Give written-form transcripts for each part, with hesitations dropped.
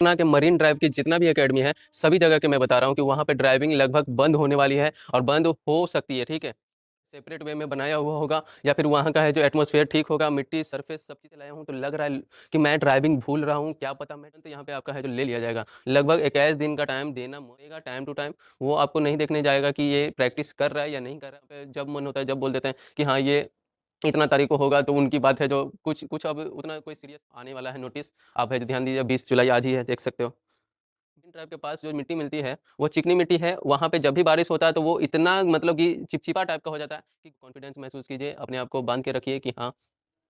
पटना के marine drive की जितना भी एकेडमी है, सभी जगह के मैं बता रहा हूँ कि वहाँ पे ड्राइविंग लगभग बंद होने वाली है और बंद हो सकती है, ठीक है? सेपरेट वे में बनाया हुआ होगा या फिर वहाँ का है जो एटमॉस्फेयर ठीक होगा, मिट्टी, सरफेस सब चीज़ें लाया हूँ तो लग रहा है कि मैं ड्राइविंग भूल रहा हूँ, क्या पता मैं तो यहाँ पे आपका है जो ले लिया जाएगा। लगभग 21 दिन का टाइम देना पड़ेगा टाइम टू टाइम। वो आपको नहीं देखने जाएगा कि ये प्रैक्टिस कर रहा है या नहीं कर रहा है। जब मन होता है, जब बोल देते हैं कि हाँ, ये इतना तारीख को होगा तो उनकी बात है जो कुछ कुछ अब उतना कोई सीरियस आने वाला है नोटिस। आप है जो ध्यान दीजिए 20 जुलाई आज ही है, देख सकते हो। मरीन ड्राइव के पास जो मिट्टी मिलती है, वो चिकनी मिट्टी है। वहाँ पे जब भी बारिश होता है तो वो इतना मतलब कि चिपचिपा टाइप का हो जाता है कि कॉन्फिडेंस महसूस कीजिए, अपने आप को बाँध के रखिए कि हाँ,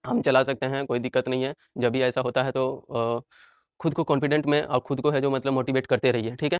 हम चला सकते हैं, कोई दिक्कत नहीं है। जब भी ऐसा होता है तो खुद को कॉन्फिडेंट में और खुद को है जो मतलब मोटिवेट करते रहिए, ठीक है?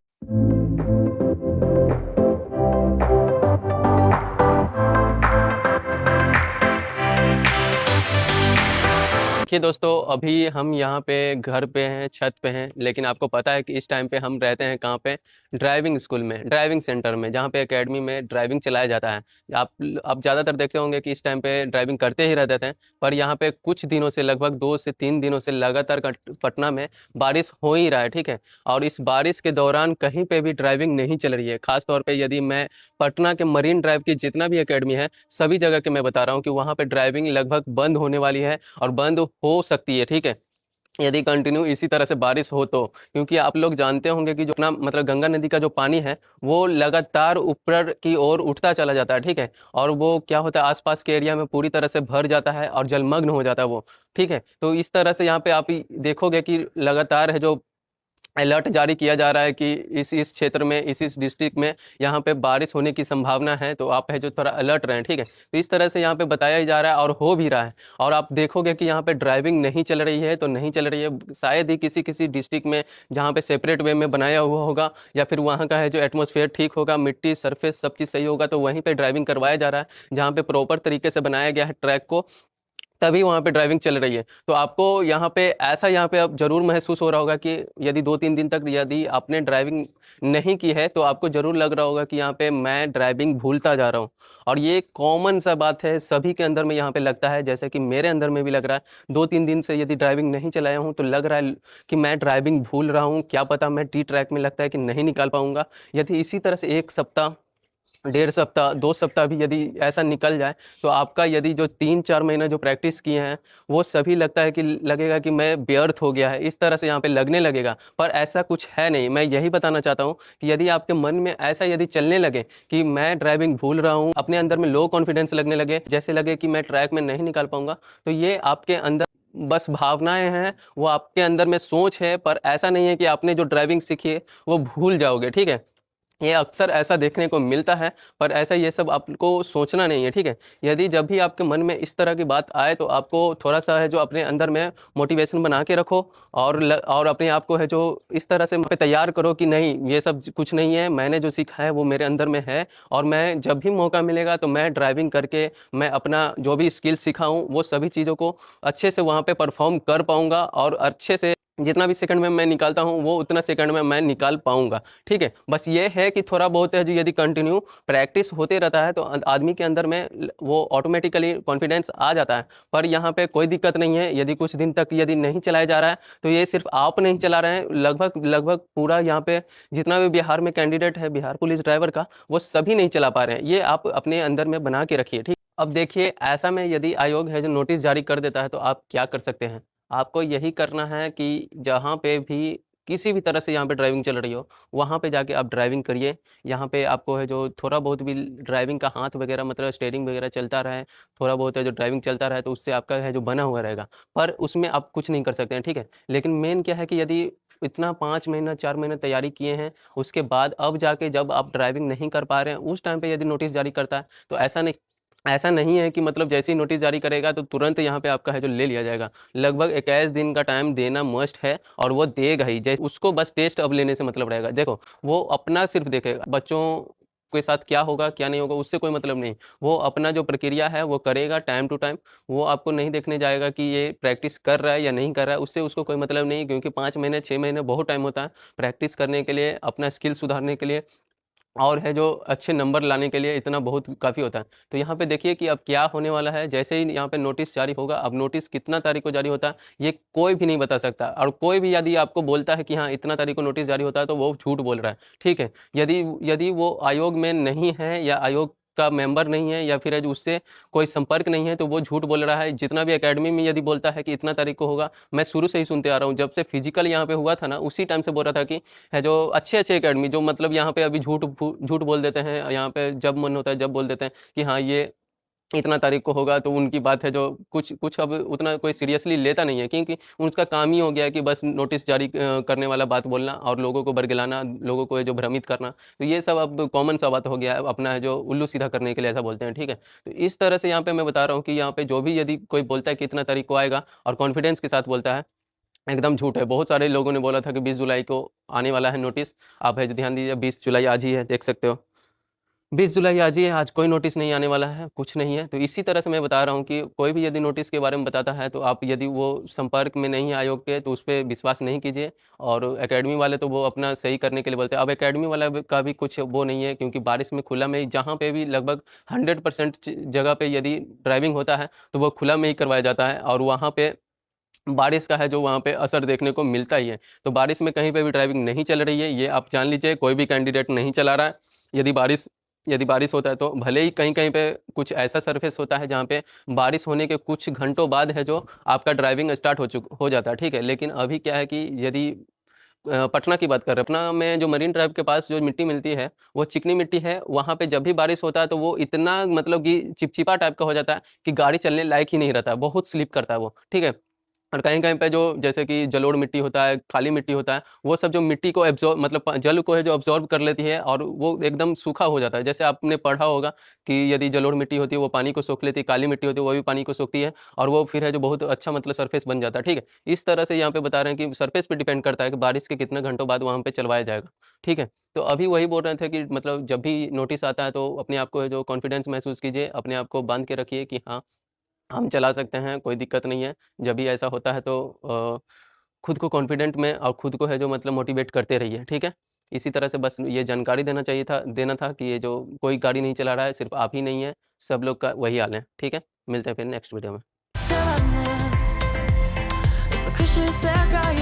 देखिए दोस्तों, अभी हम यहाँ पे घर पे हैं, छत पे हैं, लेकिन आपको पता है कि इस टाइम पे हम रहते हैं कहाँ पे? ड्राइविंग स्कूल में, ड्राइविंग सेंटर में, जहाँ पे एकेडमी में ड्राइविंग चलाया जाता है। आप ज़्यादातर देखते होंगे कि इस टाइम पे ड्राइविंग करते ही रहते थे, पर यहाँ पे कुछ दिनों से लगभग 2 से 3 दिनों से लगातार पटना में बारिश हो ही रहा है, ठीक है? और इस बारिश के दौरान कहीं पे भी ड्राइविंग नहीं चल रही है। ख़ास तौर पे यदि मैं पटना के मरीन ड्राइव की जितना भी एकेडमी है, सभी जगह के मैं बता रहा हूँ कि वहाँ पे ड्राइविंग लगभग बंद होने वाली है और बंद हो सकती है, ठीक है? यदि कंटिन्यू इसी तरह से बारिश हो तो। क्योंकि आप लोग जानते होंगे कि जो अपना मतलब गंगा नदी का जो पानी है, वो लगातार ऊपर की ओर उठता चला जाता है, ठीक है? और वो क्या होता है, आस-पास के एरिया में पूरी तरह से भर जाता है और जलमग्न हो जाता है वो, ठीक है? तो इस तरह से यहाँ पे आप देखोगे कि लगातार है जो अलर्ट जारी किया जा रहा है कि इस क्षेत्र में, इस डिस्ट्रिक्ट में यहाँ पे बारिश होने की संभावना है, तो आप है जो थोड़ा अलर्ट रहें, ठीक है? तो इस तरह से यहाँ पे बताया ही जा रहा है और हो भी रहा है। और आप देखोगे कि यहाँ पे ड्राइविंग नहीं चल रही है, तो नहीं चल रही है, शायद ही किसी-किसी डिस्ट्रिक्ट में जहाँ पे सेपरेट वे में बनाया हुआ होगा या फिर वहाँ का है जो एटमॉस्फेयर ठीक होगा, मिट्टी, सरफेस सब चीज़ सही होगा, तो वहीं पे ड्राइविंग करवाया जा रहा है। जहाँ पे प्रॉपर तरीके से बनाया गया है ट्रैक को, तभी वहाँ पे ड्राइविंग चल रही है। तो आपको यहाँ पे अब ज़रूर महसूस हो रहा होगा कि यदि 2-3 दिन तक यदि आपने ड्राइविंग नहीं की है, तो आपको ज़रूर लग रहा होगा कि यहाँ पे मैं ड्राइविंग भूलता जा रहा हूँ। और ये कॉमन सा बात है, सभी के अंदर में यहाँ पे लगता है, जैसे कि मेरे अंदर में भी लग रहा है। 2-3 दिन से यदि ड्राइविंग नहीं चलाया हूँ, तो लग रहा है कि मैं ड्राइविंग भूल रहा हूँ, क्या पता मैं टी ट्रैक में लगता है कि नहीं निकाल पाऊँगा। यदि इसी तरह से 1 सप्ताह, 1.5 सप्ताह, 2 सप्ताह भी यदि ऐसा निकल जाए, तो आपका यदि जो 3-4 महीने जो प्रैक्टिस किए हैं, वो सभी लगता है कि लगेगा कि मैं व्यर्थ हो गया है, इस तरह से यहाँ पे लगने लगेगा। पर ऐसा कुछ है नहीं, मैं यही बताना चाहता हूँ कि यदि आपके मन में ऐसा यदि चलने लगे कि मैं ड्राइविंग भूल रहा हूँ, अपने अंदर में लो कॉन्फिडेंस लगने लगे, जैसे लगे कि मैं ट्रैक में नहीं निकाल पाऊँगा, तो ये आपके अंदर बस भावनाएँ हैं, वो आपके अंदर में सोच है, पर ऐसा नहीं है कि आपने जो ड्राइविंग सीखी है, वो भूल जाओगे, ठीक है? ये अक्सर ऐसा देखने को मिलता है, पर ऐसा ये सब आपको सोचना नहीं है, ठीक है? यदि जब भी आपके मन में इस तरह की बात आए, तो आपको थोड़ा-सा है जो अपने अंदर में मोटिवेशन बना के रखो और अपने आप को है जो इस तरह से पे तैयार करो कि नहीं, ये सब कुछ नहीं है, मैंने जो सीखा है वो मेरे अंदर में है और मैं जब भी मौका मिलेगा तो मैं ड्राइविंग करके मैं अपना जो भी स्किल सीखा हूँ, वो सभी चीज़ों को अच्छे से वहाँ पे परफ़ॉर्म कर पाऊँगा और अच्छे से जितना भी सेकंड में मैं निकालता हूँ, वो उतना सेकंड में मैं निकाल पाऊँगा। ठीक है? बस ये है कि थोड़ा बहुत है जो यदि कंटिन्यू प्रैक्टिस होते रहता है तो आदमी के अंदर में वो ऑटोमेटिकली कॉन्फिडेंस आ जाता है। पर यहाँ पे कोई दिक्कत नहीं है, यदि कुछ दिन तक यदि नहीं चलाया जा रहा है, तो ये सिर्फ़ आप नहीं चला रहे हैं, लगभग लगभग पूरा यहाँ पे जितना भी बिहार में कैंडिडेट है, बिहार पुलिस ड्राइवर का, वो सभी नहीं चला पा रहे हैं। ये आप अपने अंदर में बना के रखिए, ठीक? अब देखिए, ऐसा में यदि आयोग है जो नोटिस जारी कर देता है, तो आप क्या कर सकते हैं? आपको यही करना है कि जहाँ पे भी किसी भी तरह से यहाँ पे ड्राइविंग चल रही हो, वहाँ पे जाके आप ड्राइविंग करिए। यहाँ पे आपको है जो थोड़ा बहुत भी ड्राइविंग का हाथ वगैरह मतलब स्टीयरिंग वगैरह चलता रहे, थोड़ा बहुत है जो ड्राइविंग चलता रहे तो उससे आपका है जो बना हुआ रहेगा। पर उसमें आप कुछ नहीं कर सकते हैं, ठीक है? लेकिन मेन क्या है कि यदि इतना 5 महीना, 4 महीने तैयारी किए हैं, उसके बाद अब जाके जब आप ड्राइविंग नहीं कर पा रहे हैं, उस टाइम पे यदि नोटिस जारी करता है, तो ऐसा नहीं है कि मतलब जैसे ही नोटिस जारी करेगा तो तुरंत यहाँ पे आपका है जो ले लिया जाएगा। लगभग 21 दिन का टाइम देना मस्ट है और वो देगा ही। जैसे उसको बस टेस्ट अब लेने से मतलब रहेगा। देखो, वो अपना सिर्फ़ देखेगा, बच्चों के साथ क्या होगा, क्या नहीं होगा उससे कोई मतलब नहीं। वो अपना जो प्रक्रिया है वो करेगा टाइम टू टाइम। वो आपको नहीं देखने जाएगा कि ये प्रैक्टिस कर रहा है या नहीं कर रहा है, उससे उसको कोई मतलब नहीं क्योंकि 5 महीने, 6 महीने बहुत टाइम होता है प्रैक्टिस करने के लिए, अपना स्किल सुधारने के लिए। और है जो अच्छे नंबर लाने के लिए इतना बहुत काफ़ी होता है। तो यहाँ पे देखिए कि अब क्या होने वाला है, जैसे ही यहाँ पे नोटिस जारी होगा, अब नोटिस कितना तारीख को जारी होता है, ये कोई भी नहीं बता सकता और कोई भी यदि आपको बोलता है कि हाँ, इतना तारीख को नोटिस जारी होता है, तो वो झूठ बोल रहा है, ठीक है? यदि यदि वो आयोग में नहीं है या आयोग का मेंबर नहीं है या फिर है जो उससे कोई संपर्क नहीं है, तो वो झूठ बोल रहा है। जितना भी एकेडमी में यदि बोलता है कि इतना तारीख को होगा, मैं शुरू से ही सुनते आ रहा हूँ, जब से फिज़िकल यहाँ पे हुआ था ना, उसी टाइम से बोल रहा था कि है जो अच्छे-अच्छे एकेडमी जो मतलब यहाँ पे अभी झूठ बोल देते हैं, यहाँ पे जब मन होता है जब बोल देते हैं कि हाँ, ये इतना तारीख को होगा, तो उनकी बात है जो कुछ कुछ अब उतना कोई सीरियसली लेता नहीं है, क्योंकि उनका काम ही हो गया है कि बस नोटिस जारी करने वाला बात बोलना और लोगों को बरगलाना, लोगों को ये जो भ्रमित करना। तो ये सब अब कॉमन सा बात हो गया है, अपना है जो उल्लू सीधा करने के लिए ऐसा बोलते हैं, ठीक है? तो इस तरह से यहाँ पे मैं बता रहा हूँ कि यहाँ पे जो भी यदि कोई बोलता है कि इतना तारीख को आएगा और कॉन्फिडेंस के साथ बोलता है, एकदम झूठ है। बहुत सारे लोगों ने बोला था कि 20 जुलाई को आने वाला है नोटिस। आप है जो ध्यान दीजिए, 20 जुलाई आज ही है, देख सकते हो। 20 जुलाई आज ही है, आज कोई नोटिस नहीं आने वाला है, कुछ नहीं है। तो इसी तरह से मैं बता रहा हूँ कि कोई भी यदि नोटिस के बारे में बताता है, तो आप यदि वो संपर्क में नहीं है आयोग के, तो उस पे विश्वास नहीं कीजिए। और एकेडमी वाले तो वो अपना सही करने के लिए बोलते हैं। अब एकेडमी वाला का भी कुछ वो नहीं है, क्योंकि बारिश में खुला में ही जहाँ पे भी लगभग 100% जगह पे यदि ड्राइविंग होता है, तो वो खुला में ही करवाया जाता है और वहाँ पे बारिश का है जो वहाँ पे असर देखने को मिलता ही है। तो बारिश में कहीं पे भी ड्राइविंग नहीं चल रही है, ये आप जान लीजिए, कोई भी कैंडिडेट नहीं चला रहा है। यदि बारिश यदि बारिश होता है तो भले ही कहीं-कहीं पे कुछ ऐसा सरफेस होता है जहाँ पे बारिश होने के कुछ घंटों बाद है जो आपका ड्राइविंग स्टार्ट हो जाता है, ठीक है? लेकिन अभी क्या है कि यदि पटना की बात कर रहे हैं, पटना में जो मरीन ड्राइव के पास जो मिट्टी मिलती है, वो चिकनी मिट्टी है, वहाँ पे जब भी बारिश होता है तो वो इतना मतलब कि चिपचिपा टाइप का हो जाता है कि गाड़ी चलने लायक ही नहीं रहता है, बहुत स्लिप करता है वो, ठीक है? और कहीं-कहीं पे जो जैसे कि जलोढ़ मिट्टी होता है, काली मिट्टी होता है, वो सब जो मिट्टी को एब्ज़ॉर्ब मतलब जल को है जो अब्ज़ॉर्ब कर लेती है और वो एकदम सूखा हो जाता है। जैसे आपने पढ़ा होगा कि यदि जलोढ़ मिट्टी होती है वो पानी को सोख लेती है, काली मिट्टी होती है वो भी पानी को सोखती है और वो फिर है जो बहुत अच्छा मतलब सरफेस बन जाता है, ठीक है? इस तरह से यहाँ पे बता रहे हैं कि सरफेस पे डिपेंड करता है कि बारिश के कितने घंटों बाद वहाँ पे चलवाया जाएगा, ठीक है? तो अभी वही बोल रहे थे कि मतलब जब भी नोटिस आता है तो अपने आप को है जो कॉन्फिडेंस महसूस कीजिए, अपने आप को बाँध के रखिए कि हाँ, हम चला सकते हैं, कोई दिक्कत नहीं है। जब भी ऐसा होता है तो खुद को कॉन्फिडेंट में और खुद को है जो मतलब मोटिवेट करते रहिए, ठीक है? इसी तरह से बस ये जानकारी देना था कि ये जो कोई गाड़ी नहीं चला रहा है, सिर्फ़ आप ही नहीं है, सब लोग का वही हाल है, ठीक है? मिलते हैं फिर नेक्स्ट वीडियो में। It's a cliche